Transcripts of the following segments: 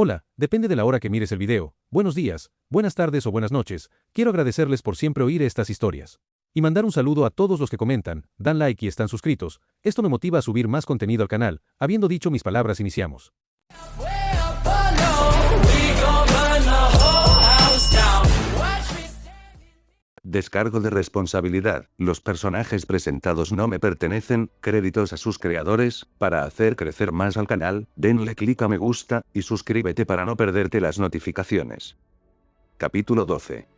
Hola, depende de la hora que mires el video. Buenos días, buenas tardes o buenas noches. Quiero agradecerles por siempre oír estas historias. Y mandar un saludo a todos los que comentan, dan like y están suscritos. Esto me motiva a subir más contenido al canal. Habiendo dicho mis palabras, iniciamos. Descargo de responsabilidad. Los personajes presentados no me pertenecen. Créditos a sus creadores. Para hacer crecer más al canal, denle clic a me gusta, y suscríbete para no perderte las notificaciones. Capítulo 12.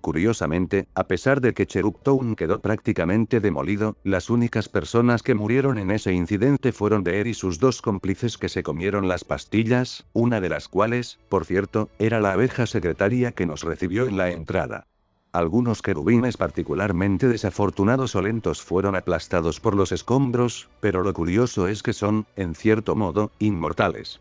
Curiosamente, a pesar de que Cheruktown quedó prácticamente demolido, las únicas personas que murieron en ese incidente fueron Deer y sus dos cómplices que se comieron las pastillas, una de las cuales, por cierto, era la abeja secretaria que nos recibió en la entrada. Algunos querubines particularmente desafortunados o lentos fueron aplastados por los escombros, pero lo curioso es que son, en cierto modo, inmortales.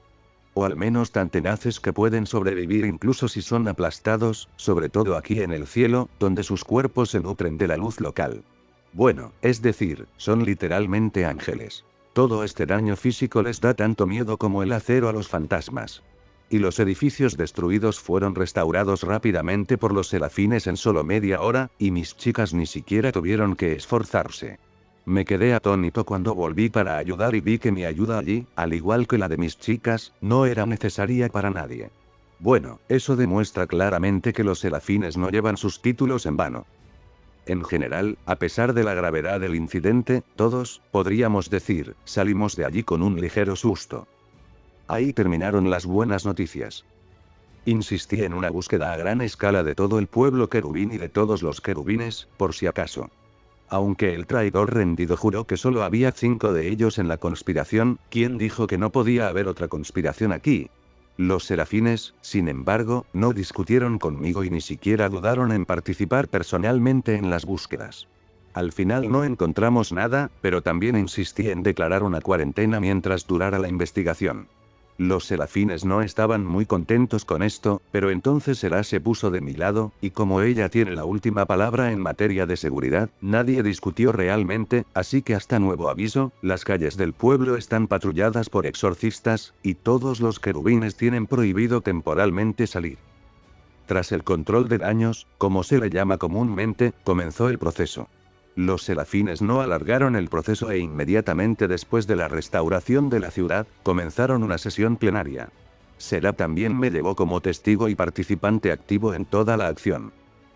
O al menos tan tenaces que pueden sobrevivir incluso si son aplastados, sobre todo aquí en el cielo, donde sus cuerpos se nutren de la luz local. Bueno, es decir, son literalmente ángeles. Todo este daño físico les da tanto miedo como el acero a los fantasmas. Y los edificios destruidos fueron restaurados rápidamente por los serafines en solo media hora, y mis chicas ni siquiera tuvieron que esforzarse. Me quedé atónito cuando volví para ayudar y vi que mi ayuda allí, al igual que la de mis chicas, no era necesaria para nadie. Bueno, eso demuestra claramente que los serafines no llevan sus títulos en vano. En general, a pesar de la gravedad del incidente, todos, podríamos decir, salimos de allí con un ligero susto. Ahí terminaron las buenas noticias. Insistí en una búsqueda a gran escala de todo el pueblo querubín y de todos los querubines, por si acaso. Aunque el traidor rendido juró que solo había 5 de ellos en la conspiración, ¿quién dijo que no podía haber otra conspiración aquí? Los serafines, sin embargo, no discutieron conmigo y ni siquiera dudaron en participar personalmente en las búsquedas. Al final no encontramos nada, pero también insistí en declarar una cuarentena mientras durara la investigación. Los serafines no estaban muy contentos con esto, pero entonces Sera se puso de mi lado, y como ella tiene la última palabra en materia de seguridad, nadie discutió realmente, así que hasta nuevo aviso, las calles del pueblo están patrulladas por exorcistas, y todos los querubines tienen prohibido temporalmente salir. Tras el control de daños, como se le llama comúnmente, comenzó el proceso. Los serafines no alargaron el proceso e inmediatamente después de la restauración de la ciudad, comenzaron una sesión plenaria. Sera también me llevó como testigo y participante activo en toda la acción.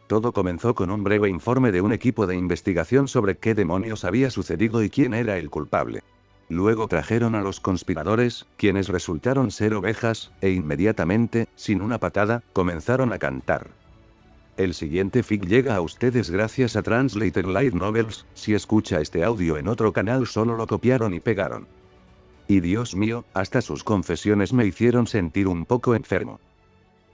Todo comenzó con un breve informe de un equipo de investigación sobre qué demonios había sucedido y quién era el culpable. Luego trajeron a los conspiradores, quienes resultaron ser ovejas, e inmediatamente, sin una patada, comenzaron a cantar. El siguiente fic llega a ustedes gracias a Translator Light Novels. Si escucha este audio en otro canal solo lo copiaron y pegaron. Y Dios mío, hasta sus confesiones me hicieron sentir un poco enfermo.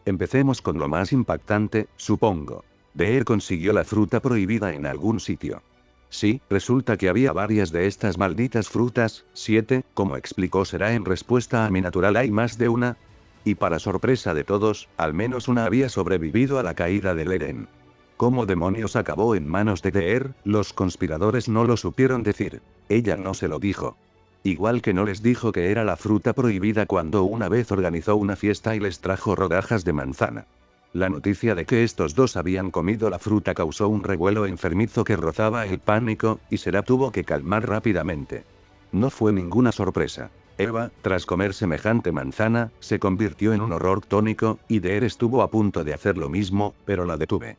Empecemos con lo más impactante, supongo. Deer consiguió la fruta prohibida en algún sitio. Sí, resulta que había varias de estas malditas frutas, 7, como explicó Sera en respuesta a mi natural hay más de una. Y para sorpresa de todos, al menos una había sobrevivido a la caída de Eren. ¿Cómo demonios acabó en manos de Deer? Los conspiradores no lo supieron decir. Ella no se lo dijo. Igual que no les dijo que era la fruta prohibida cuando una vez organizó una fiesta y les trajo rodajas de manzana. La noticia de que estos dos habían comido la fruta causó un revuelo enfermizo que rozaba el pánico, y Sera tuvo que calmar rápidamente. No fue ninguna sorpresa. Eva, tras comer semejante manzana, se convirtió en un horror tónico, y Deer estuvo a punto de hacer lo mismo, pero la detuve.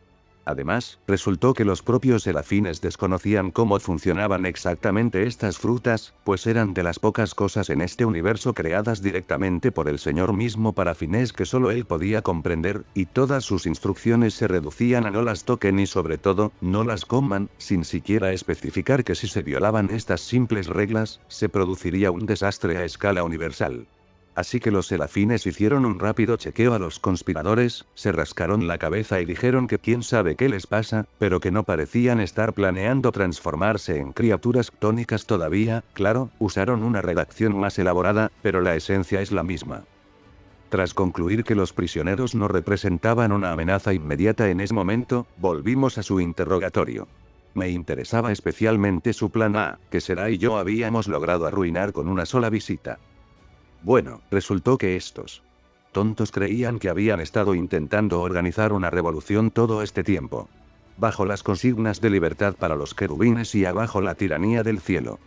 Además, resultó que los propios serafines desconocían cómo funcionaban exactamente estas frutas, pues eran de las pocas cosas en este universo creadas directamente por el Señor mismo para fines que solo él podía comprender, y todas sus instrucciones se reducían a no las toquen y sobre todo, no las coman, sin siquiera especificar que si se violaban estas simples reglas, se produciría un desastre a escala universal. Así que los serafines hicieron un rápido chequeo a los conspiradores, se rascaron la cabeza y dijeron que quién sabe qué les pasa, pero que no parecían estar planeando transformarse en criaturas ctónicas todavía. Claro, usaron una redacción más elaborada, pero la esencia es la misma. Tras concluir que los prisioneros no representaban una amenaza inmediata en ese momento, volvimos a su interrogatorio. Me interesaba especialmente su plan A, que Sera y yo habíamos logrado arruinar con una sola visita. Bueno, resultó que estos tontos creían que habían estado intentando organizar una revolución todo este tiempo. Bajo las consignas de libertad para los querubines y abajo la tiranía del cielo.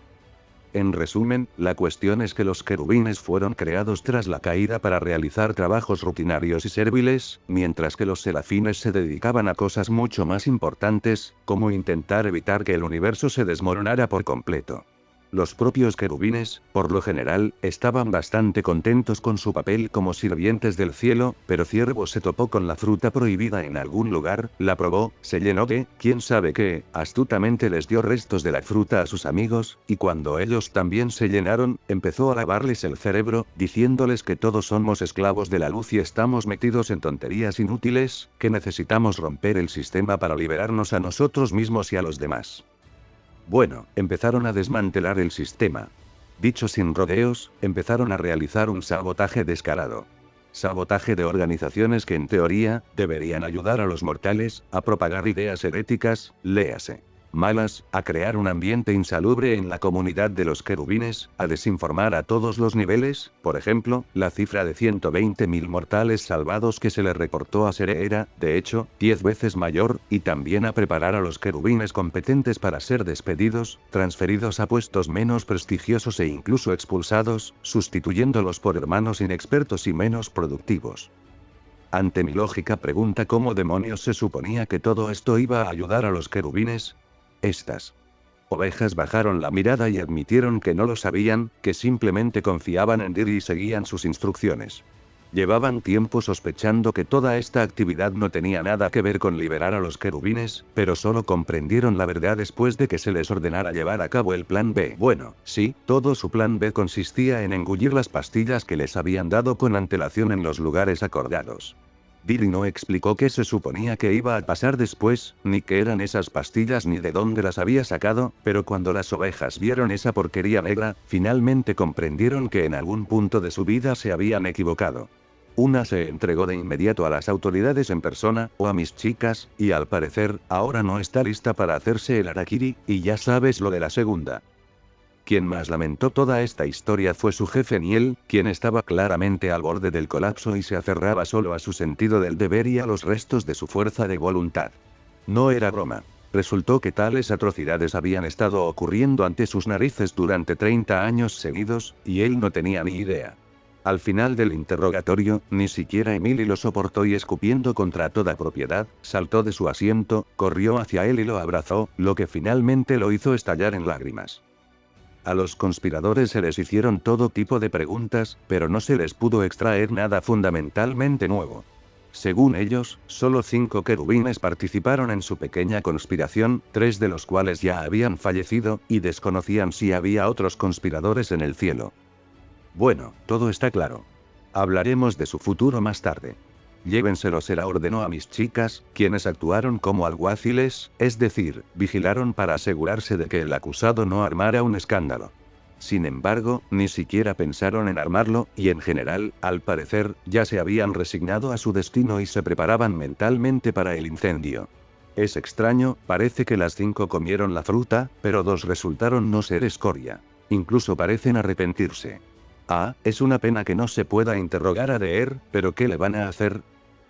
En resumen, la cuestión es que los querubines fueron creados tras la caída para realizar trabajos rutinarios y serviles, mientras que los serafines se dedicaban a cosas mucho más importantes, como intentar evitar que el universo se desmoronara por completo. Los propios querubines, por lo general, estaban bastante contentos con su papel como sirvientes del cielo, pero Ciervo se topó con la fruta prohibida en algún lugar, la probó, se llenó de, quién sabe qué, astutamente les dio restos de la fruta a sus amigos, y cuando ellos también se llenaron, empezó a lavarles el cerebro, diciéndoles que todos somos esclavos de la luz y estamos metidos en tonterías inútiles, que necesitamos romper el sistema para liberarnos a nosotros mismos y a los demás. Bueno, empezaron a desmantelar el sistema. Dicho sin rodeos, empezaron a realizar un sabotaje descarado. Sabotaje de organizaciones que en teoría, deberían ayudar a los mortales, a propagar ideas heréticas, léase, malas, a crear un ambiente insalubre en la comunidad de los querubines, a desinformar a todos los niveles, por ejemplo, la cifra de 120.000 mortales salvados que se le reportó a Sere era, de hecho, 10 veces mayor, y también a preparar a los querubines competentes para ser despedidos, transferidos a puestos menos prestigiosos e incluso expulsados, sustituyéndolos por hermanos inexpertos y menos productivos. Ante mi lógica pregunta ¿cómo demonios se suponía que todo esto iba a ayudar a los querubines? Estas ovejas bajaron la mirada y admitieron que no lo sabían, que simplemente confiaban en Dir y seguían sus instrucciones. Llevaban tiempo sospechando que toda esta actividad no tenía nada que ver con liberar a los querubines, pero solo comprendieron la verdad después de que se les ordenara llevar a cabo el plan B. Bueno, sí, todo su plan B consistía en engullir las pastillas que les habían dado con antelación en los lugares acordados. Diri no explicó qué se suponía que iba a pasar después, ni qué eran esas pastillas ni de dónde las había sacado, pero cuando las ovejas vieron esa porquería negra, finalmente comprendieron que en algún punto de su vida se habían equivocado. Una se entregó de inmediato a las autoridades en persona, o a mis chicas, y al parecer, ahora no está lista para hacerse el harakiri, y ya sabes lo de la segunda. Quien más lamentó toda esta historia fue su jefe Niel, quien estaba claramente al borde del colapso y se aferraba solo a su sentido del deber y a los restos de su fuerza de voluntad. No era broma. Resultó que tales atrocidades habían estado ocurriendo ante sus narices durante 30 años seguidos, y él no tenía ni idea. Al final del interrogatorio, ni siquiera Emily lo soportó y escupiendo contra toda propiedad, saltó de su asiento, corrió hacia él y lo abrazó, lo que finalmente lo hizo estallar en lágrimas. A los conspiradores se les hicieron todo tipo de preguntas, pero no se les pudo extraer nada fundamentalmente nuevo. Según ellos, solo 5 querubines participaron en su pequeña conspiración, 3 de los cuales ya habían fallecido, y desconocían si había otros conspiradores en el cielo. Bueno, todo está claro. Hablaremos de su futuro más tarde. Llévenselo, se la ordenó a mis chicas, quienes actuaron como alguaciles, es decir, vigilaron para asegurarse de que el acusado no armara un escándalo. Sin embargo, ni siquiera pensaron en armarlo, y en general, al parecer, ya se habían resignado a su destino y se preparaban mentalmente para el incendio. Es extraño, parece que las 5 comieron la fruta, pero 2 resultaron no ser escoria. Incluso parecen arrepentirse. Ah, es una pena que no se pueda interrogar a Deer, pero ¿qué le van a hacer?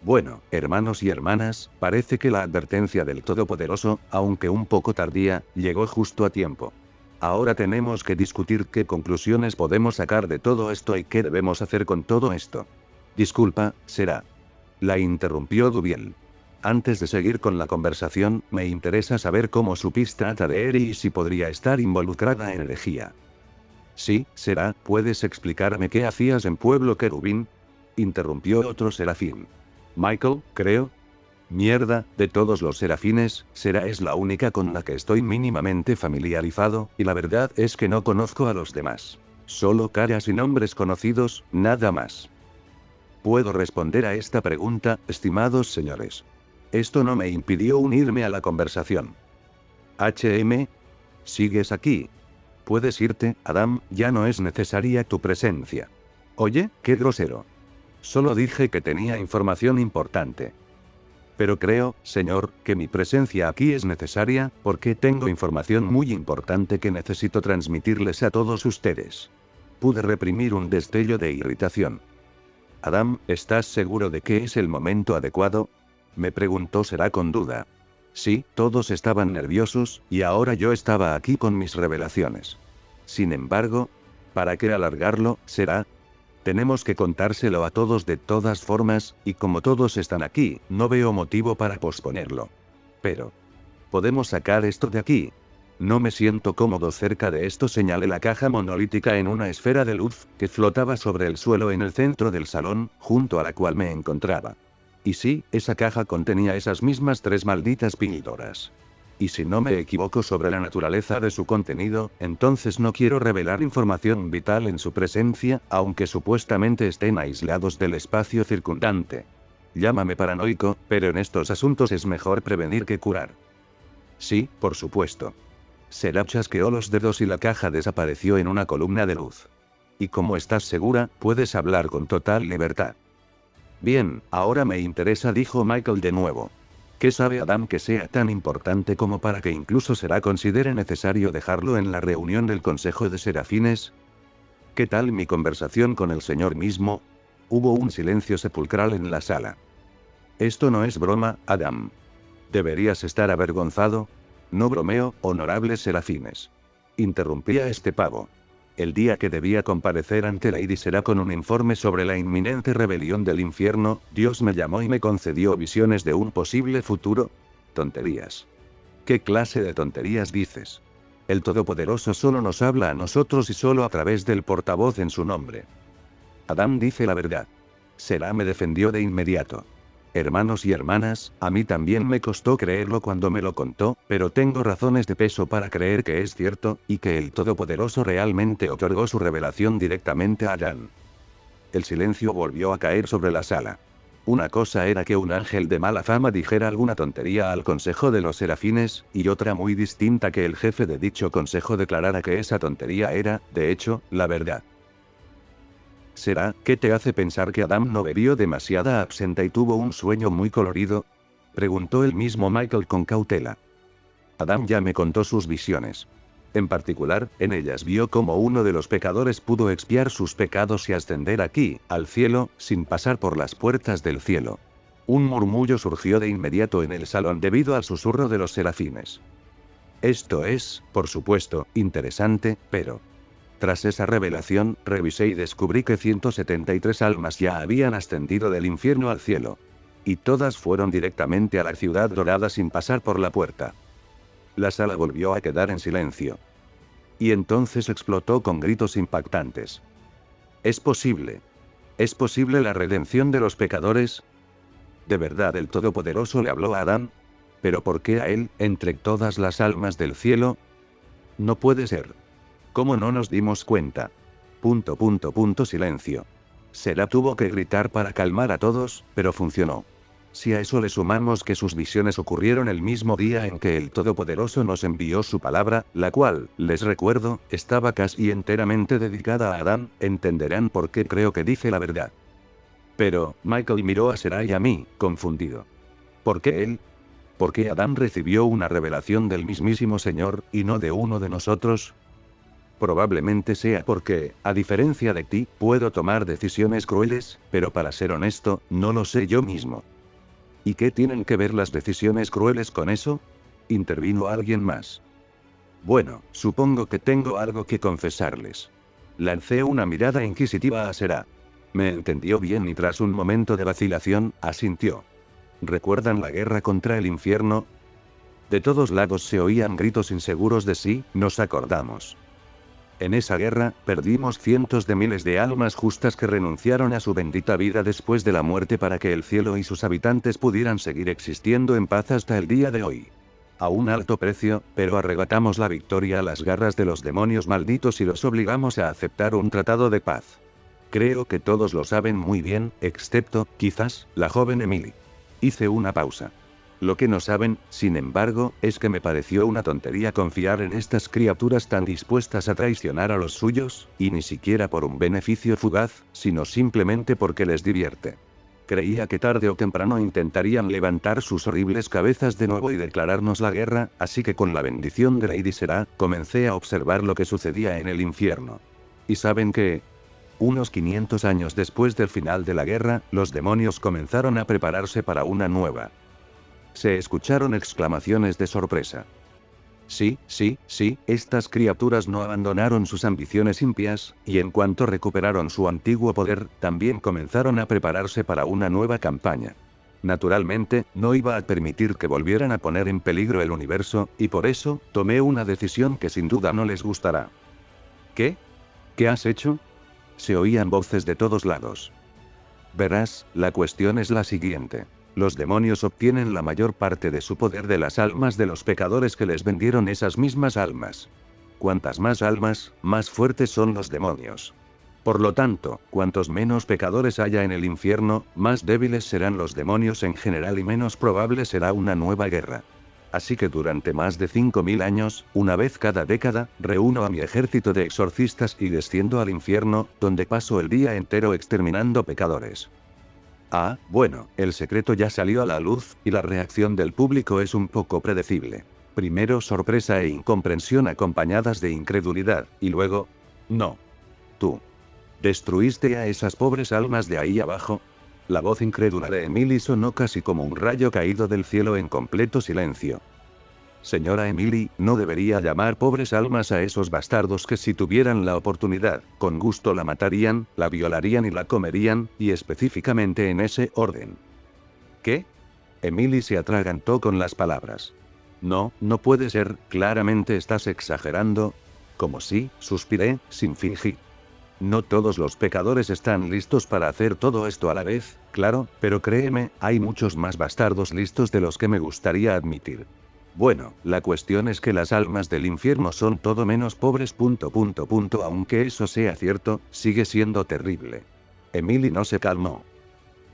Bueno, hermanos y hermanas, parece que la advertencia del Todopoderoso, aunque un poco tardía, llegó justo a tiempo. Ahora tenemos que discutir qué conclusiones podemos sacar de todo esto y qué debemos hacer con todo esto. Disculpa, será. La interrumpió Dubiel. Antes de seguir con la conversación, me interesa saber cómo supiste a Deer y si podría estar involucrada en herejía. Sí, será, ¿puedes explicarme qué hacías en Pueblo Querubín? Interrumpió otro serafín. Michael, creo. Mierda, de todos los serafines, Sera es la única con la que estoy mínimamente familiarizado, y la verdad es que no conozco a los demás. Solo caras y nombres conocidos, nada más. ¿Puedo responder a esta pregunta, estimados señores? Esto no me impidió unirme a la conversación. HM. ¿Sigues aquí? Puedes irte, Adam, ya no es necesaria tu presencia. Oye, qué grosero. Solo dije que tenía información importante. Pero creo, señor, que mi presencia aquí es necesaria, porque tengo información muy importante que necesito transmitirles a todos ustedes. Pude reprimir un destello de irritación. Adam, ¿estás seguro de que es el momento adecuado? Me preguntó Será con duda. Sí, todos estaban nerviosos, y ahora yo estaba aquí con mis revelaciones. Sin embargo, ¿para qué alargarlo, Será? Tenemos que contárselo a todos de todas formas, y como todos están aquí, no veo motivo para posponerlo. Pero, ¿podemos sacar esto de aquí? No me siento cómodo cerca de esto, señalé la caja monolítica en una esfera de luz, que flotaba sobre el suelo en el centro del salón, junto a la cual me encontraba. Y sí, esa caja contenía esas mismas 3 malditas píldoras. Y si no me equivoco sobre la naturaleza de su contenido, entonces no quiero revelar información vital en su presencia, aunque supuestamente estén aislados del espacio circundante. Llámame paranoico, pero en estos asuntos es mejor prevenir que curar. Sí, por supuesto. Será chasqueó los dedos y la caja desapareció en una columna de luz. Y como estás segura, puedes hablar con total libertad. Bien, ahora me interesa, dijo Michael de nuevo. ¿Qué sabe Adam que sea tan importante como para que incluso Será considere necesario dejarlo en la reunión del Consejo de Serafines? ¿Qué tal mi conversación con el señor mismo? Hubo un silencio sepulcral en la sala. Esto no es broma, Adam. ¿Deberías estar avergonzado? No bromeo, honorables serafines. Interrumpía este pavo. El día que debía comparecer ante Lady Será con un informe sobre la inminente rebelión del infierno, Dios me llamó y me concedió visiones de un posible futuro. Tonterías. ¿Qué clase de tonterías dices? El Todopoderoso solo nos habla a nosotros y solo a través del portavoz en su nombre. Adam dice la verdad. Será me defendió de inmediato. Hermanos y hermanas, a mí también me costó creerlo cuando me lo contó, pero tengo razones de peso para creer que es cierto, y que el Todopoderoso realmente otorgó su revelación directamente a Adán. El silencio volvió a caer sobre la sala. Una cosa era que un ángel de mala fama dijera alguna tontería al Consejo de los Serafines, y otra muy distinta que el jefe de dicho consejo declarara que esa tontería era, de hecho, la verdad. ¿Será qué te hace pensar que Adam no bebió demasiada absenta y tuvo un sueño muy colorido? Preguntó el mismo Michael con cautela. Adam ya me contó sus visiones. En particular, en ellas vio cómo uno de los pecadores pudo expiar sus pecados y ascender aquí, al cielo, sin pasar por las puertas del cielo. Un murmullo surgió de inmediato en el salón debido al susurro de los serafines. Esto es, por supuesto, interesante, pero... Tras esa revelación, revisé y descubrí que 173 almas ya habían ascendido del infierno al cielo. Y todas fueron directamente a la ciudad dorada sin pasar por la puerta. La sala volvió a quedar en silencio. Y entonces explotó con gritos impactantes. ¿Es posible? ¿Es posible la redención de los pecadores? ¿De verdad el Todopoderoso le habló a Adán? ¿Pero por qué a él, entre todas las almas del cielo? No puede ser. ¿Cómo no nos dimos cuenta? Silencio. Será tuvo que gritar para calmar a todos, pero funcionó. Si a eso le sumamos que sus visiones ocurrieron el mismo día en que el Todopoderoso nos envió su palabra, la cual, les recuerdo, estaba casi enteramente dedicada a Adán, entenderán por qué creo que dice la verdad. Pero, Michael miró a Será y a mí, confundido. ¿Por qué él? ¿Por qué Adán recibió una revelación del mismísimo Señor, y no de uno de nosotros? Probablemente sea porque, a diferencia de ti, puedo tomar decisiones crueles, pero para ser honesto, no lo sé yo mismo. ¿Y qué tienen que ver las decisiones crueles con eso? Intervino alguien más. Bueno, supongo que tengo algo que confesarles. Lancé una mirada inquisitiva a Será. Me entendió bien y tras un momento de vacilación, asintió. ¿Recuerdan la guerra contra el infierno? De todos lados se oían gritos inseguros de sí, nos acordamos. En esa guerra, perdimos cientos de miles de almas justas que renunciaron a su bendita vida después de la muerte para que el cielo y sus habitantes pudieran seguir existiendo en paz hasta el día de hoy. A un alto precio, pero arrebatamos la victoria a las garras de los demonios malditos y los obligamos a aceptar un tratado de paz. Creo que todos lo saben muy bien, excepto, quizás, la joven Emily. Hice una pausa. Lo que no saben, sin embargo, es que me pareció una tontería confiar en estas criaturas tan dispuestas a traicionar a los suyos, y ni siquiera por un beneficio fugaz, sino simplemente porque les divierte. Creía que tarde o temprano intentarían levantar sus horribles cabezas de nuevo y declararnos la guerra, así que con la bendición de Lady Será, comencé a observar lo que sucedía en el infierno. ¿Y saben qué? Unos 500 años después del final de la guerra, los demonios comenzaron a prepararse para una nueva. Se escucharon exclamaciones de sorpresa. Sí, estas criaturas no abandonaron sus ambiciones impias, y en cuanto recuperaron su antiguo poder, también comenzaron a prepararse para una nueva campaña. Naturalmente, no iba a permitir que volvieran a poner en peligro el universo, y por eso, tomé una decisión que sin duda no les gustará. ¿Qué? ¿Qué has hecho? Se oían voces de todos lados. Verás, la cuestión es la siguiente. Los demonios obtienen la mayor parte de su poder de las almas de los pecadores que les vendieron esas mismas almas. Cuantas más almas, más fuertes son los demonios. Por lo tanto, cuantos menos pecadores haya en el infierno, más débiles serán los demonios en general y menos probable será una nueva guerra. Así que durante más de 5000 años, una vez cada década, reúno a mi ejército de exorcistas y desciendo al infierno, donde paso el día entero exterminando pecadores. Ah, bueno, el secreto ya salió a la luz, y la reacción del público es un poco predecible. Primero sorpresa e incomprensión acompañadas de incredulidad, y luego... No. Tú. ¿Destruiste a esas pobres almas de ahí abajo? La voz incrédula de Emily sonó casi como un rayo caído del cielo en completo silencio. Señora Emily, no debería llamar pobres almas a esos bastardos que si tuvieran la oportunidad, con gusto la matarían, la violarían y la comerían, y específicamente en ese orden. ¿Qué? Emily se atragantó con las palabras. No puede ser, claramente estás exagerando. Como sí, suspiré, sin fingir. No todos los pecadores están listos para hacer todo esto a la vez, claro, pero créeme, hay muchos más bastardos listos de los que me gustaría admitir. Bueno, la cuestión es que las almas del infierno son todo menos pobres. Aunque eso sea cierto, sigue siendo terrible. Emily no se calmó.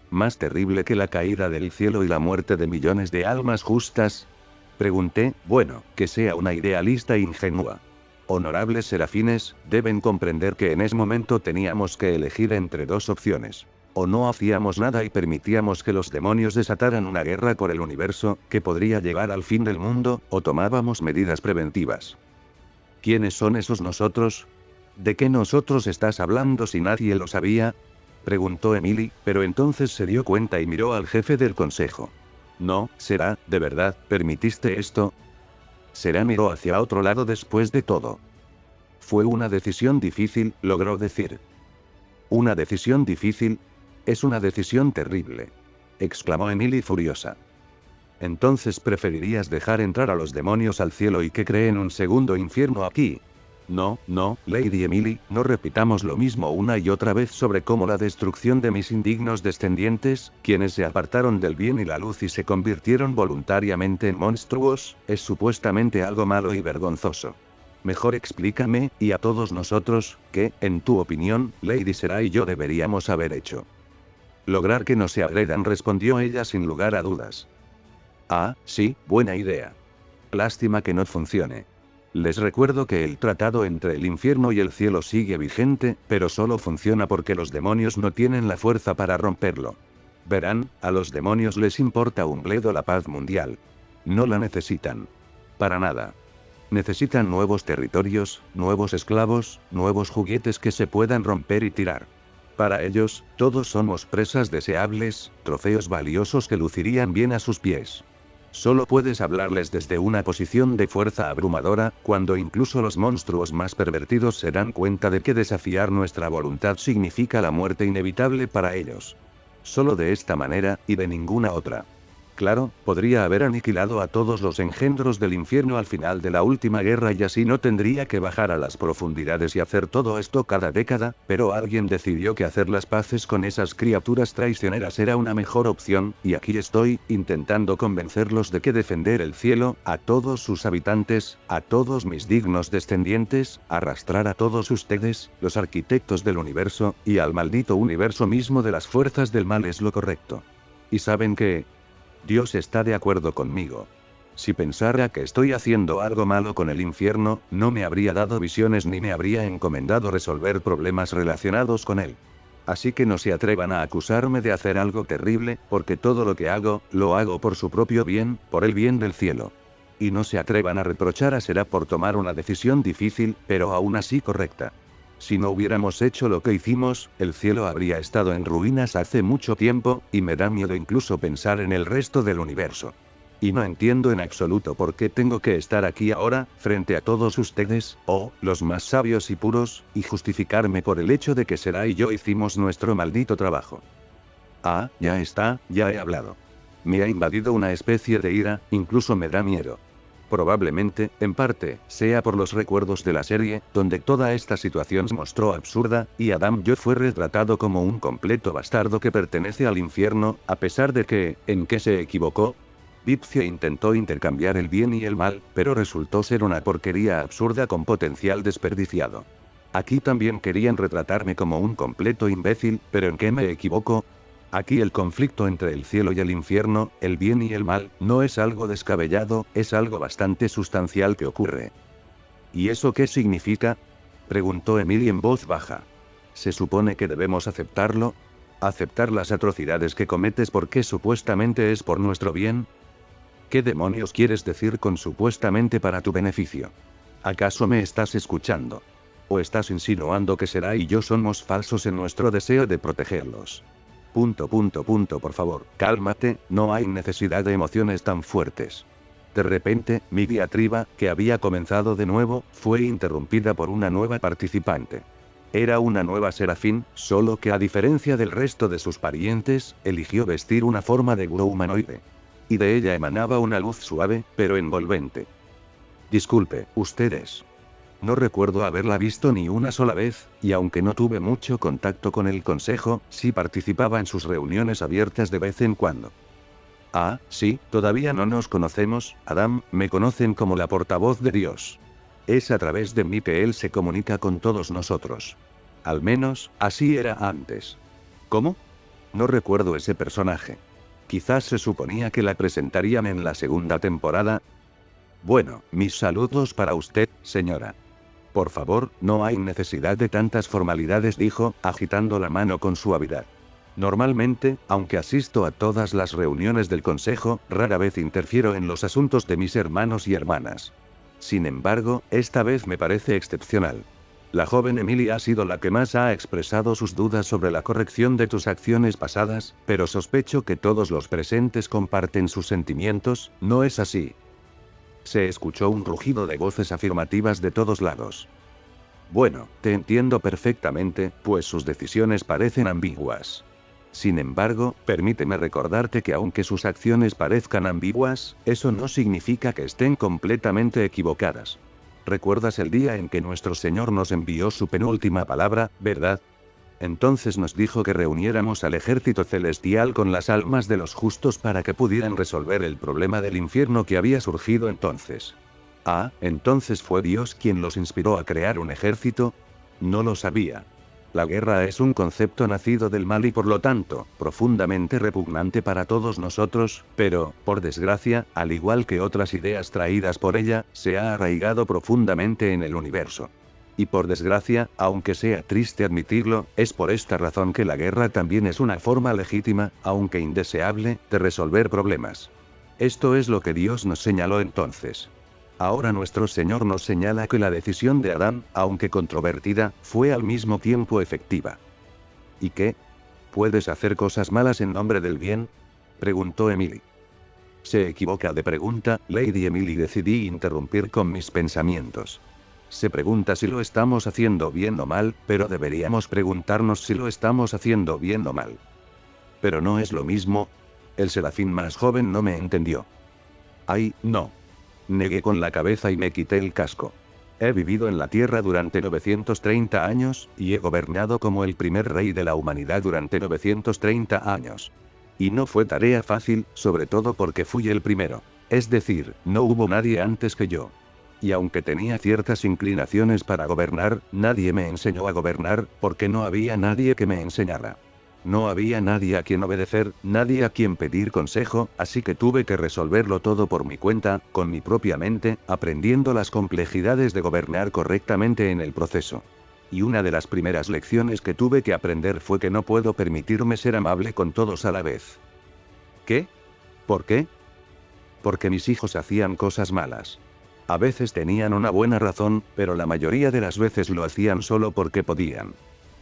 ¿Más terrible que la caída del cielo y la muerte de millones de almas justas? Pregunté, bueno, que sea una idealista ingenua. Honorables serafines, deben comprender que en ese momento teníamos que elegir entre dos opciones. O no hacíamos nada y permitíamos que los demonios desataran una guerra por el universo, que podría llegar al fin del mundo, o tomábamos medidas preventivas. ¿Quiénes son esos nosotros? ¿De qué nosotros estás hablando si nadie lo sabía? Preguntó Emily, pero entonces se dio cuenta y miró al jefe del consejo. No, Será, ¿de verdad, permitiste esto? Será miró hacia otro lado después de todo. Fue una decisión difícil, logró decir. ¿Una decisión difícil? Es una decisión terrible. Exclamó Emily furiosa. Entonces preferirías dejar entrar a los demonios al cielo y que creen un segundo infierno aquí. No, Lady Emily, no repitamos lo mismo una y otra vez sobre cómo la destrucción de mis indignos descendientes, quienes se apartaron del bien y la luz y se convirtieron voluntariamente en monstruos, es supuestamente algo malo y vergonzoso. Mejor explícame, y a todos nosotros, qué, en tu opinión, Lady Sarah y yo deberíamos haber hecho. Lograr que no se agredan, respondió ella sin lugar a dudas. Ah, sí, buena idea. Lástima que no funcione. Les recuerdo que el tratado entre el infierno y el cielo sigue vigente, pero solo funciona porque los demonios no tienen la fuerza para romperlo. Verán, a los demonios les importa un bledo la paz mundial. No la necesitan. Para nada. Necesitan nuevos territorios, nuevos esclavos, nuevos juguetes que se puedan romper y tirar. Para ellos, todos somos presas deseables, trofeos valiosos que lucirían bien a sus pies. Solo puedes hablarles desde una posición de fuerza abrumadora, cuando incluso los monstruos más pervertidos se dan cuenta de que desafiar nuestra voluntad significa la muerte inevitable para ellos. Solo de esta manera, y de ninguna otra. Claro, podría haber aniquilado a todos los engendros del infierno al final de la última guerra y así no tendría que bajar a las profundidades y hacer todo esto cada década, pero alguien decidió que hacer las paces con esas criaturas traicioneras era una mejor opción, y aquí estoy, intentando convencerlos de que defender el cielo, a todos sus habitantes, a todos mis dignos descendientes, arrastrar a todos ustedes, los arquitectos del universo, y al maldito universo mismo de las fuerzas del mal es lo correcto. ¿Y saben qué? Dios está de acuerdo conmigo. Si pensara que estoy haciendo algo malo con el infierno, no me habría dado visiones ni me habría encomendado resolver problemas relacionados con él. Así que no se atrevan a acusarme de hacer algo terrible, porque todo lo que hago, lo hago por su propio bien, por el bien del cielo. Y no se atrevan a reprochar a Será por tomar una decisión difícil, pero aún así correcta. Si no hubiéramos hecho lo que hicimos, el cielo habría estado en ruinas hace mucho tiempo, y me da miedo incluso pensar en el resto del universo. Y no entiendo en absoluto por qué tengo que estar aquí ahora, frente a todos ustedes, los más sabios y puros, y justificarme por el hecho de que Será y yo hicimos nuestro maldito trabajo. Ah, ya está, ya he hablado. Me ha invadido una especie de ira, incluso me da miedo. Probablemente, en parte, sea por los recuerdos de la serie, donde toda esta situación se mostró absurda, y Adam Yo fue retratado como un completo bastardo que pertenece al infierno, a pesar de que, ¿en qué se equivocó? Vipcia intentó intercambiar el bien y el mal, pero resultó ser una porquería absurda con potencial desperdiciado. Aquí también querían retratarme como un completo imbécil, pero ¿en qué me equivoco? Aquí el conflicto entre el cielo y el infierno, el bien y el mal, no es algo descabellado, es algo bastante sustancial que ocurre. ¿Y eso qué significa? Preguntó Emily en voz baja. ¿Se supone que debemos aceptarlo? ¿Aceptar las atrocidades que cometes porque supuestamente es por nuestro bien? ¿Qué demonios quieres decir con supuestamente para tu beneficio? ¿Acaso me estás escuchando? ¿O estás insinuando que Será y yo somos falsos en nuestro deseo de protegerlos? Por favor, cálmate, no hay necesidad de emociones tan fuertes. De repente, mi diatriba, que había comenzado de nuevo, fue interrumpida por una nueva participante. Era una nueva Serafín, solo que a diferencia del resto de sus parientes, eligió vestir una forma de gurú humanoide. Y de ella emanaba una luz suave, pero envolvente. Disculpe, ustedes. No recuerdo haberla visto ni una sola vez, y aunque no tuve mucho contacto con el consejo, sí participaba en sus reuniones abiertas de vez en cuando. Ah, sí, todavía no nos conocemos, Adam, me conocen como la portavoz de Dios. Es a través de mí que Él se comunica con todos nosotros. Al menos, así era antes. ¿Cómo? No recuerdo ese personaje. Quizás se suponía que la presentarían en la segunda temporada. Bueno, mis saludos para usted, señora. Por favor, no hay necesidad de tantas formalidades, dijo, agitando la mano con suavidad. Normalmente, aunque asisto a todas las reuniones del consejo, rara vez interfiero en los asuntos de mis hermanos y hermanas. Sin embargo, esta vez me parece excepcional. La joven Emily ha sido la que más ha expresado sus dudas sobre la corrección de tus acciones pasadas, pero sospecho que todos los presentes comparten sus sentimientos, ¿no es así? Se escuchó un rugido de voces afirmativas de todos lados. Bueno, te entiendo perfectamente, pues sus decisiones parecen ambiguas. Sin embargo, permíteme recordarte que aunque sus acciones parezcan ambiguas, eso no significa que estén completamente equivocadas. ¿Recuerdas el día en que nuestro Señor nos envió su penúltima palabra, verdad? Entonces nos dijo que reuniéramos al ejército celestial con las almas de los justos para que pudieran resolver el problema del infierno que había surgido entonces. Ah, ¿entonces fue Dios quien los inspiró a crear un ejército? No lo sabía. La guerra es un concepto nacido del mal y por lo tanto, profundamente repugnante para todos nosotros, pero, por desgracia, al igual que otras ideas traídas por ella, se ha arraigado profundamente en el universo. Y por desgracia, aunque sea triste admitirlo, es por esta razón que la guerra también es una forma legítima, aunque indeseable, de resolver problemas. Esto es lo que Dios nos señaló entonces. Ahora nuestro Señor nos señala que la decisión de Adán, aunque controvertida, fue al mismo tiempo efectiva. ¿Y qué? ¿Puedes hacer cosas malas en nombre del bien? Preguntó Emily. Se equivoca de pregunta, Lady Emily. Decidí interrumpir con mis pensamientos. Se pregunta si lo estamos haciendo bien o mal, pero deberíamos preguntarnos si lo estamos haciendo bien o mal. Pero no es lo mismo. El serafín más joven no me entendió. Ay, no. Negué con la cabeza y me quité el casco. He vivido en la Tierra durante 930 años, y he gobernado como el primer rey de la humanidad durante 930 años. Y no fue tarea fácil, sobre todo porque fui el primero. Es decir, no hubo nadie antes que yo. Y aunque tenía ciertas inclinaciones para gobernar, nadie me enseñó a gobernar, porque no había nadie que me enseñara. No había nadie a quien obedecer, nadie a quien pedir consejo, así que tuve que resolverlo todo por mi cuenta, con mi propia mente, aprendiendo las complejidades de gobernar correctamente en el proceso. Y una de las primeras lecciones que tuve que aprender fue que no puedo permitirme ser amable con todos a la vez. ¿Qué? ¿Por qué? Porque mis hijos hacían cosas malas. A veces tenían una buena razón, pero la mayoría de las veces lo hacían solo porque podían.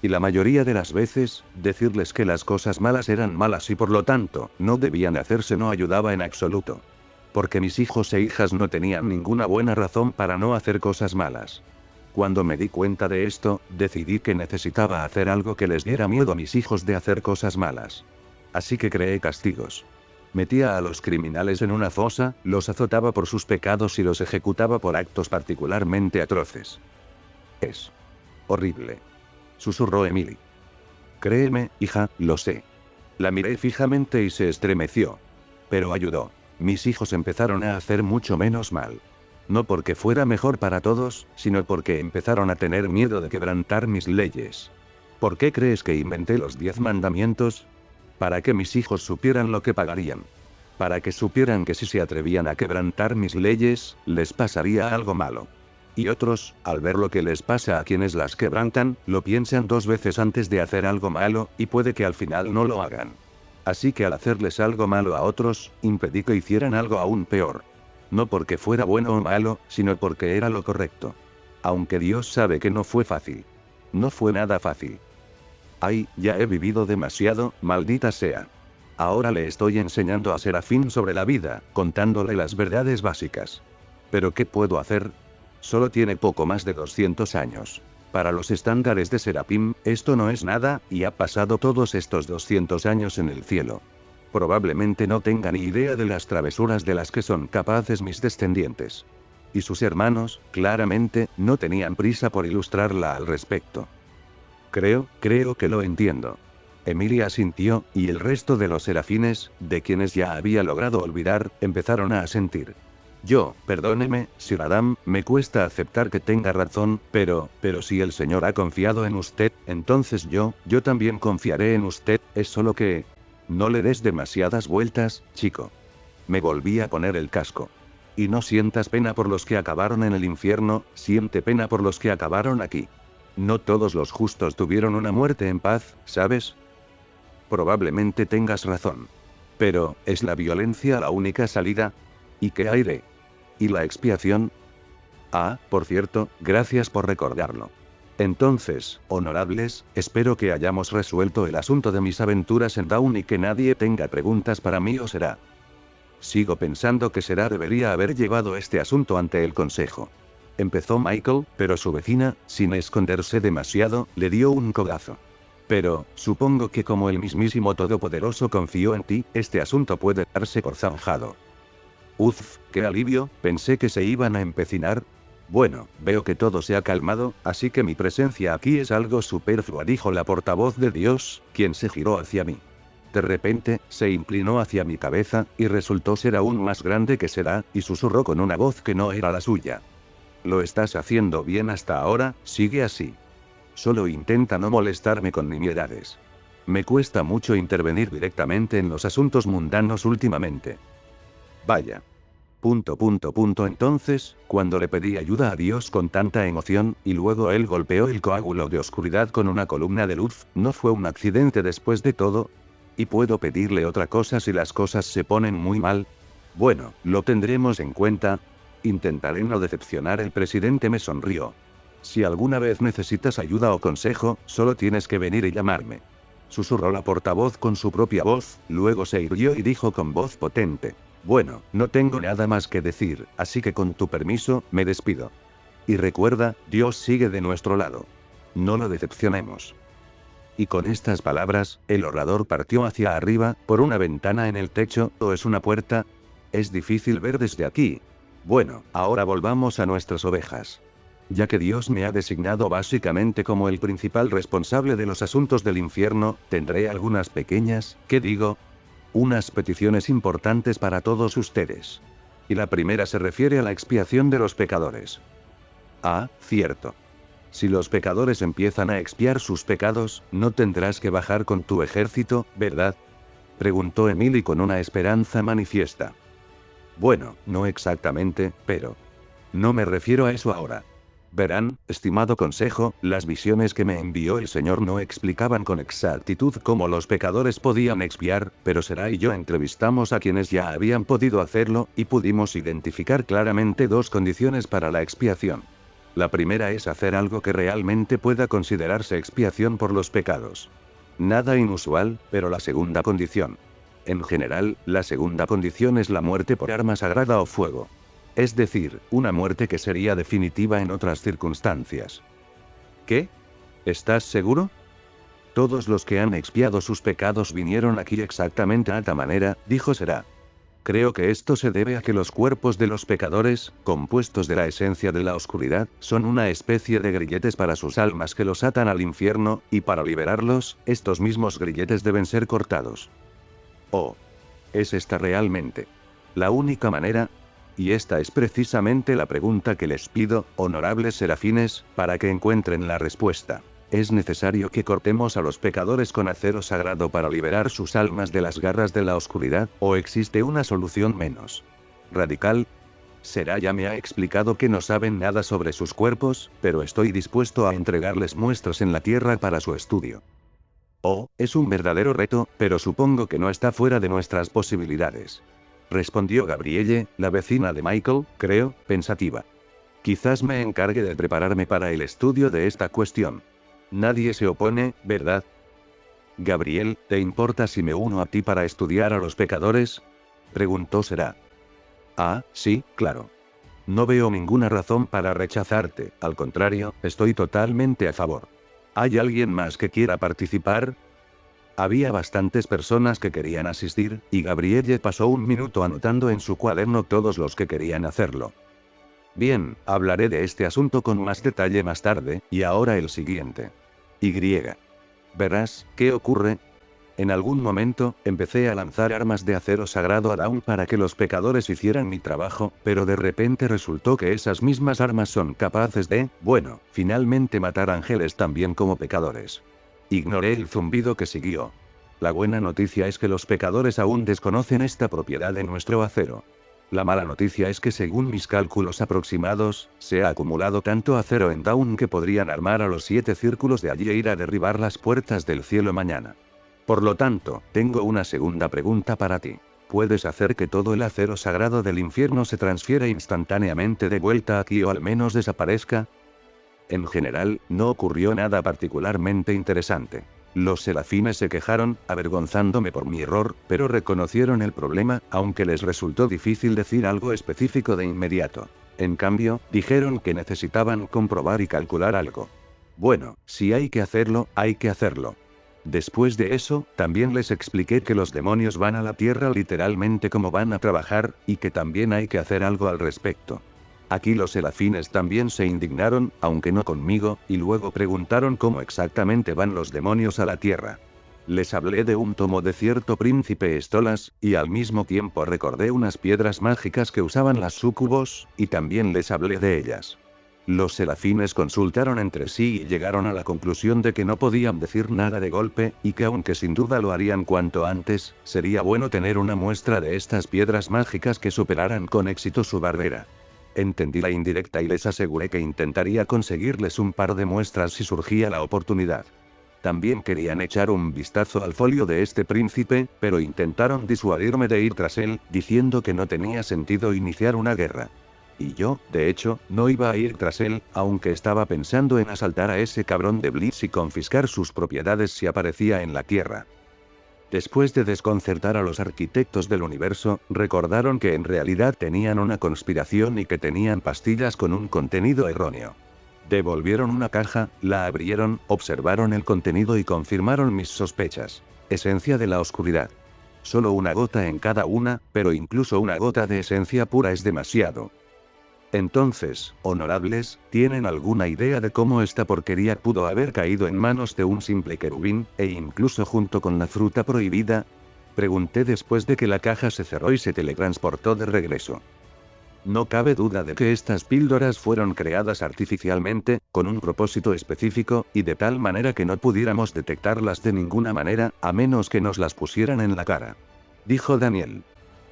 Y la mayoría de las veces, decirles que las cosas malas eran malas y por lo tanto, no debían hacerse no ayudaba en absoluto. Porque mis hijos e hijas no tenían ninguna buena razón para no hacer cosas malas. Cuando me di cuenta de esto, decidí que necesitaba hacer algo que les diera miedo a mis hijos de hacer cosas malas. Así que creé castigos. Metía a los criminales en una fosa, los azotaba por sus pecados y los ejecutaba por actos particularmente atroces. Es horrible, susurró Emily. Créeme, hija, lo sé. La miré fijamente y se estremeció. Pero ayudó. Mis hijos empezaron a hacer mucho menos mal. No porque fuera mejor para todos, sino porque empezaron a tener miedo de quebrantar mis leyes. ¿Por qué crees que inventé los 10 mandamientos? Para que mis hijos supieran lo que pagarían. Para que supieran que si se atrevían a quebrantar mis leyes, les pasaría algo malo. Y otros, al ver lo que les pasa a quienes las quebrantan, lo piensan 2 veces antes de hacer algo malo, y puede que al final no lo hagan. Así que al hacerles algo malo a otros, impedí que hicieran algo aún peor. No porque fuera bueno o malo, sino porque era lo correcto. Aunque Dios sabe que no fue fácil. No fue nada fácil. Ay, ya he vivido demasiado, maldita sea. Ahora le estoy enseñando a Serafín sobre la vida, contándole las verdades básicas. ¿Pero qué puedo hacer? Solo tiene poco más de 200 años. Para los estándares de Serafín, esto no es nada, y ha pasado todos estos 200 años en el cielo. Probablemente no tenga ni idea de las travesuras de las que son capaces mis descendientes. Y sus hermanos, claramente, no tenían prisa por ilustrarla al respecto. Creo que lo entiendo. Emilia asintió, y el resto de los serafines, de quienes ya había logrado olvidar, empezaron a asentir. Perdóneme, Sir Adam, me cuesta aceptar que tenga razón, pero si el Señor ha confiado en usted, entonces yo también confiaré en usted, es solo que... No le des demasiadas vueltas, chico. Me volví a poner el casco. Y no sientas pena por los que acabaron en el infierno, siente pena por los que acabaron aquí. No todos los justos tuvieron una muerte en paz, ¿sabes? Probablemente tengas razón. Pero, ¿es la violencia la única salida? ¿Y qué hay de? ¿Y la expiación? Ah, por cierto, gracias por recordarlo. Entonces, honorables, espero que hayamos resuelto el asunto de mis aventuras en Dawn y que nadie tenga preguntas para mí o Será. Sigo pensando que Será debería haber llevado este asunto ante el consejo. Empezó Michael, pero su vecina, sin esconderse demasiado, le dio un codazo. Pero, supongo que como el mismísimo Todopoderoso confió en ti, este asunto puede darse por zanjado. Uf, qué alivio, pensé que se iban a empecinar. Bueno, veo que todo se ha calmado, así que mi presencia aquí es algo superflua, dijo la portavoz de Dios, quien se giró hacia mí. De repente, se inclinó hacia mi cabeza, y resultó ser aún más grande que Será, y susurró con una voz que no era la suya. Lo estás haciendo bien hasta ahora, sigue así. Solo intenta no molestarme con nimiedades. Me cuesta mucho intervenir directamente en los asuntos mundanos últimamente. Vaya. Entonces, cuando le pedí ayuda a Dios con tanta emoción, y luego él golpeó el coágulo de oscuridad con una columna de luz, ¿no fue un accidente después de todo? ¿Y puedo pedirle otra cosa si las cosas se ponen muy mal? Bueno, lo tendremos en cuenta. Intentaré no decepcionar. El presidente me sonrió. Si alguna vez necesitas ayuda o consejo, solo tienes que venir y llamarme. Susurró la portavoz con su propia voz, luego se irguió y dijo con voz potente. Bueno, no tengo nada más que decir, así que con tu permiso, me despido. Y recuerda, Dios sigue de nuestro lado. No lo decepcionemos. Y con estas palabras, el orador partió hacia arriba, por una ventana en el techo, ¿o es una puerta? Es difícil ver desde aquí. Bueno, ahora volvamos a nuestras ovejas. Ya que Dios me ha designado básicamente como el principal responsable de los asuntos del infierno, tendré algunas pequeñas, ¿qué digo? Unas peticiones importantes para todos ustedes. Y la primera se refiere a la expiación de los pecadores. Ah, cierto. Si los pecadores empiezan a expiar sus pecados, no tendrás que bajar con tu ejército, ¿verdad? Preguntó Emily con una esperanza manifiesta. Bueno, no exactamente, pero... No me refiero a eso ahora. Verán, estimado consejo, las visiones que me envió el Señor no explicaban con exactitud cómo los pecadores podían expiar, pero Será y yo entrevistamos a quienes ya habían podido hacerlo, y pudimos identificar claramente dos condiciones para la expiación. La primera es hacer algo que realmente pueda considerarse expiación por los pecados. Nada inusual, pero la segunda condición. En general, la segunda condición es la muerte por arma sagrada o fuego. Es decir, una muerte que sería definitiva en otras circunstancias. ¿Qué? ¿Estás seguro? Todos los que han expiado sus pecados vinieron aquí exactamente a esta manera, dijo Será. Creo que esto se debe a que los cuerpos de los pecadores, compuestos de la esencia de la oscuridad, son una especie de grilletes para sus almas que los atan al infierno, y para liberarlos, estos mismos grilletes deben ser cortados. Oh. ¿Es esta realmente la única manera? Y esta es precisamente la pregunta que les pido, honorables serafines, para que encuentren la respuesta. ¿Es necesario que cortemos a los pecadores con acero sagrado para liberar sus almas de las garras de la oscuridad, o existe una solución menos radical? Será ya me ha explicado que no saben nada sobre sus cuerpos, pero estoy dispuesto a entregarles muestras en la tierra para su estudio. Oh, es un verdadero reto, pero supongo que no está fuera de nuestras posibilidades. Respondió Gabrielle, la vecina de Michael, creo, pensativa. Quizás me encargue de prepararme para el estudio de esta cuestión. Nadie se opone, ¿verdad? Gabriel, ¿te importa si me uno a ti para estudiar a los pecadores? Preguntó Será. Ah, sí, claro. No veo ninguna razón para rechazarte, al contrario, estoy totalmente a favor. ¿Hay alguien más que quiera participar? Había bastantes personas que querían asistir, y Gabrielle pasó un minuto anotando en su cuaderno todos los que querían hacerlo. Bien, hablaré de este asunto con más detalle más tarde, y ahora el siguiente. Y. Verás, ¿qué ocurre? En algún momento, empecé a lanzar armas de acero sagrado a Dawn para que los pecadores hicieran mi trabajo, pero de repente resultó que esas mismas armas son capaces de, bueno, finalmente matar ángeles también como pecadores. Ignoré el zumbido que siguió. La buena noticia es que los pecadores aún desconocen esta propiedad de nuestro acero. La mala noticia es que según mis cálculos aproximados, se ha acumulado tanto acero en Dawn que podrían armar a los 7 círculos de allí e ir a derribar las puertas del cielo mañana. Por lo tanto, tengo una segunda pregunta para ti. ¿Puedes hacer que todo el acero sagrado del infierno se transfiera instantáneamente de vuelta aquí o al menos desaparezca? En general, no ocurrió nada particularmente interesante. Los serafines se quejaron, avergonzándome por mi error, pero reconocieron el problema, aunque les resultó difícil decir algo específico de inmediato. En cambio, dijeron que necesitaban comprobar y calcular algo. Bueno, si hay que hacerlo, hay que hacerlo. Después de eso, también les expliqué que los demonios van a la tierra literalmente como van a trabajar, y que también hay que hacer algo al respecto. Aquí los serafines también se indignaron, aunque no conmigo, y luego preguntaron cómo exactamente van los demonios a la tierra. Les hablé de un tomo de cierto príncipe Estolas, y al mismo tiempo recordé unas piedras mágicas que usaban las súcubos, y también les hablé de ellas. Los serafines consultaron entre sí y llegaron a la conclusión de que no podían decir nada de golpe, y que aunque sin duda lo harían cuanto antes, sería bueno tener una muestra de estas piedras mágicas que superaran con éxito su barrera. Entendí la indirecta y les aseguré que intentaría conseguirles un par de muestras si surgía la oportunidad. También querían echar un vistazo al folio de este príncipe, pero intentaron disuadirme de ir tras él, diciendo que no tenía sentido iniciar una guerra. Y yo, de hecho, no iba a ir tras él, aunque estaba pensando en asaltar a ese cabrón de Blitz y confiscar sus propiedades si aparecía en la Tierra. Después de desconcertar a los arquitectos del universo, recordaron que en realidad tenían una conspiración y que tenían pastillas con un contenido erróneo. Devolvieron una caja, la abrieron, observaron el contenido y confirmaron mis sospechas. Esencia de la oscuridad. Solo una gota en cada una, pero incluso una gota de esencia pura es demasiado. Entonces, honorables, ¿tienen alguna idea de cómo esta porquería pudo haber caído en manos de un simple querubín, e incluso junto con la fruta prohibida? Pregunté después de que la caja se cerró y se teletransportó de regreso. No cabe duda de que estas píldoras fueron creadas artificialmente, con un propósito específico, y de tal manera que no pudiéramos detectarlas de ninguna manera, a menos que nos las pusieran en la cara. Dijo Daniel.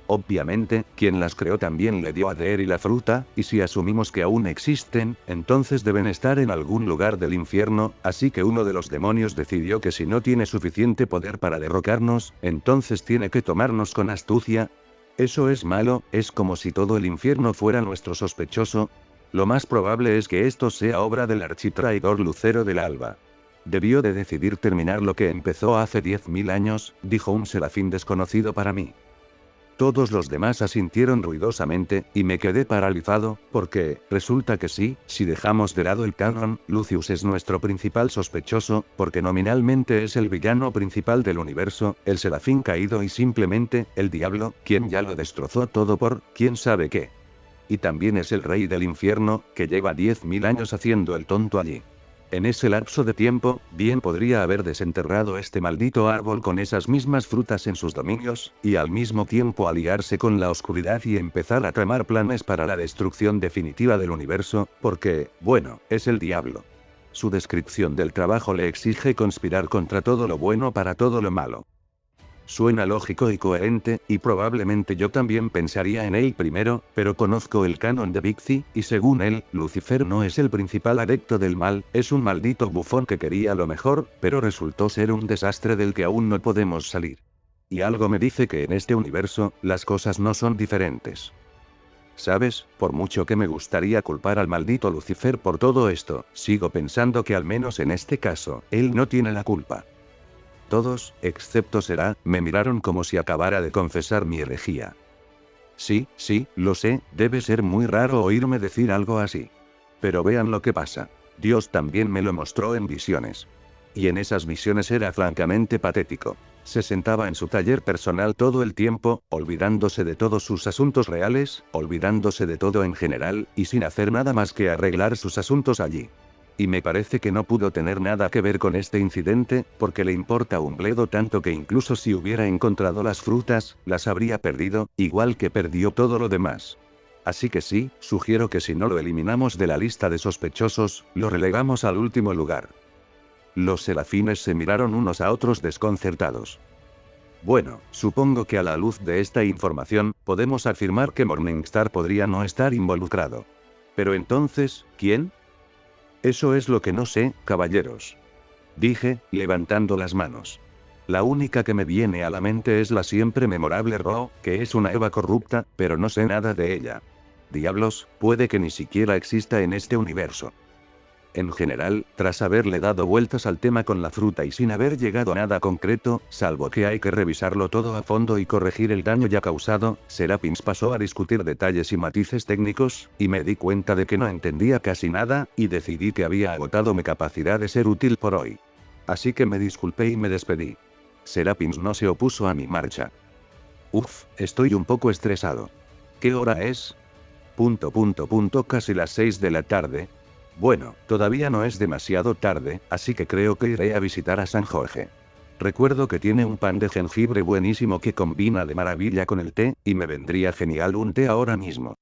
Obviamente, quien las creó también le dio a Deri la fruta, y si asumimos que aún existen, entonces deben estar en algún lugar del infierno, así que uno de los demonios decidió que si no tiene suficiente poder para derrocarnos, entonces tiene que tomarnos con astucia. Eso es malo, es como si todo el infierno fuera nuestro sospechoso. Lo más probable es que esto sea obra del architraidor Lucero del Alba. Debió de decidir terminar lo que empezó hace 10.000 años, dijo un serafín desconocido para mí. Todos los demás asintieron ruidosamente, y me quedé paralizado, porque, resulta que sí, si dejamos de lado el canon, Lucius es nuestro principal sospechoso, porque nominalmente es el villano principal del universo, el serafín caído y simplemente, el diablo, quien ya lo destrozó todo por, quién sabe qué. Y también es el rey del infierno, que lleva 10.000 años haciendo el tonto allí. En ese lapso de tiempo, bien podría haber desenterrado este maldito árbol con esas mismas frutas en sus dominios, y al mismo tiempo aliarse con la oscuridad y empezar a tramar planes para la destrucción definitiva del universo, porque, bueno, es el diablo. Su descripción del trabajo le exige conspirar contra todo lo bueno para todo lo malo. Suena lógico y coherente, y probablemente yo también pensaría en él primero, pero conozco el canon de Bigthy, y según él, Lucifer no es el principal adepto del mal, es un maldito bufón que quería lo mejor, pero resultó ser un desastre del que aún no podemos salir. Y algo me dice que en este universo, las cosas no son diferentes. ¿Sabes? Por mucho que me gustaría culpar al maldito Lucifer por todo esto, sigo pensando que al menos en este caso, él no tiene la culpa. Todos, excepto Será, me miraron como si acabara de confesar mi herejía. Sí, lo sé, debe ser muy raro oírme decir algo así. Pero vean lo que pasa. Dios también me lo mostró en visiones. Y en esas visiones era francamente patético. Se sentaba en su taller personal todo el tiempo, olvidándose de todos sus asuntos reales, olvidándose de todo en general, y sin hacer nada más que arreglar sus asuntos allí. Y me parece que no pudo tener nada que ver con este incidente, porque le importa un bledo tanto que incluso si hubiera encontrado las frutas, las habría perdido, igual que perdió todo lo demás. Así que sí, sugiero que si no lo eliminamos de la lista de sospechosos, lo relegamos al último lugar. Los serafines se miraron unos a otros desconcertados. Bueno, supongo que a la luz de esta información, podemos afirmar que Morningstar podría no estar involucrado. Pero entonces, ¿quién? Eso es lo que no sé, caballeros. Dije, levantando las manos. La única que me viene a la mente es la siempre memorable Ro, que es una Eva corrupta, pero no sé nada de ella. Diablos, puede que ni siquiera exista en este universo. En general, tras haberle dado vueltas al tema con la fruta y sin haber llegado a nada concreto, salvo que hay que revisarlo todo a fondo y corregir el daño ya causado, Serapins pasó a discutir detalles y matices técnicos, y me di cuenta de que no entendía casi nada, y decidí que había agotado mi capacidad de ser útil por hoy. Así que me disculpé y me despedí. Serapins no se opuso a mi marcha. Estoy un poco estresado. ¿Qué hora es? Casi las 6 de la tarde. Bueno, todavía no es demasiado tarde, así que creo que iré a visitar a San Jorge. Recuerdo que tiene un pan de jengibre buenísimo que combina de maravilla con el té, y me vendría genial un té ahora mismo.